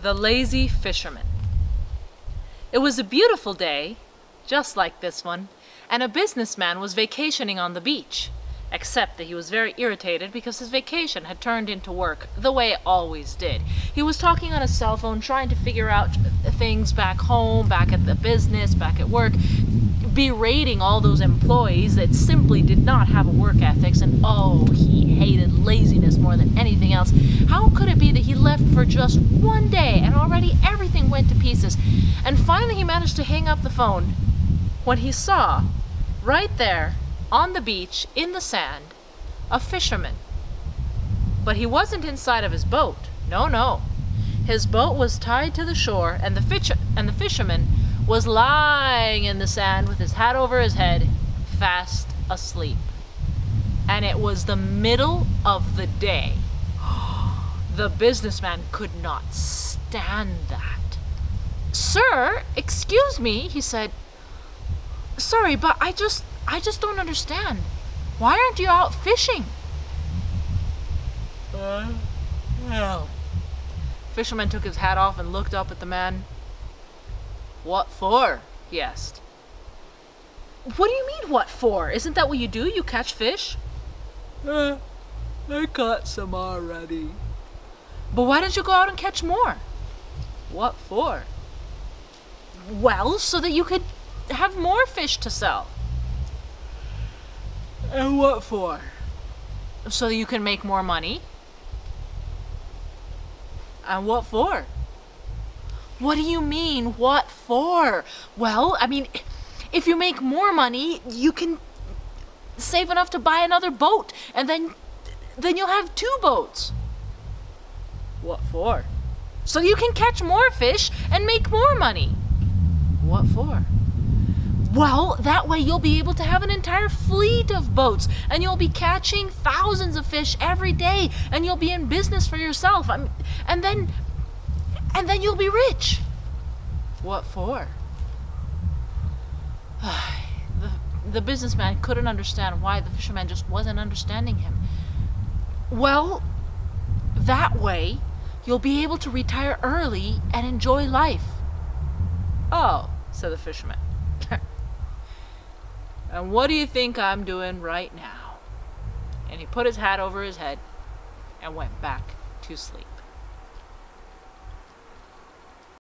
The Lazy Fisherman. It was a beautiful day, just like this one, and a businessman was vacationing on the beach, except that he was very irritated because his vacation had turned into work, the way it always did. He was talking on his cell phone, trying to figure out things back home, back at the business, back at work, berating all those employees that simply did not have a work ethics, and oh, he hated laziness more than anything else. How could it be that he left for just one day and already everything went to pieces? And finally he managed to hang up the phone when he saw, right there on the beach in the sand, a fisherman. But he wasn't inside of his boat. No. His boat was tied to the shore, and the fisherman was lying in the sand with his hat over his head, fast asleep. And it was the middle of the day. The businessman could not stand that. "Sir, excuse me," he said. "Sorry, but I just don't understand. Why aren't you out fishing?" No. Fisherman took his hat off and looked up at the man. "What for?" he asked. "What do you mean, what for? Isn't that what you do? You catch fish?" I caught some already." "But why don't you go out and catch more?" "What for?" "Well, so that you could have more fish to sell." "And what for?" "So that you can make more money." "And what for?" "What do you mean, what for?" "Well, I mean, if you make more money, you can save enough to buy another boat, and then you'll have 2 boats." "What for?" "So you can catch more fish and make more money." "What for?" "Well, that way you'll be able to have an entire fleet of boats, and you'll be catching thousands of fish every day, and you'll be in business for yourself, and then you'll be rich." "What for?" The businessman couldn't understand why the fisherman just wasn't understanding him. "Well, that way you'll be able to retire early and enjoy life." "Oh," said the fisherman. "And what do you think I'm doing right now?" And he put his hat over his head and went back to sleep.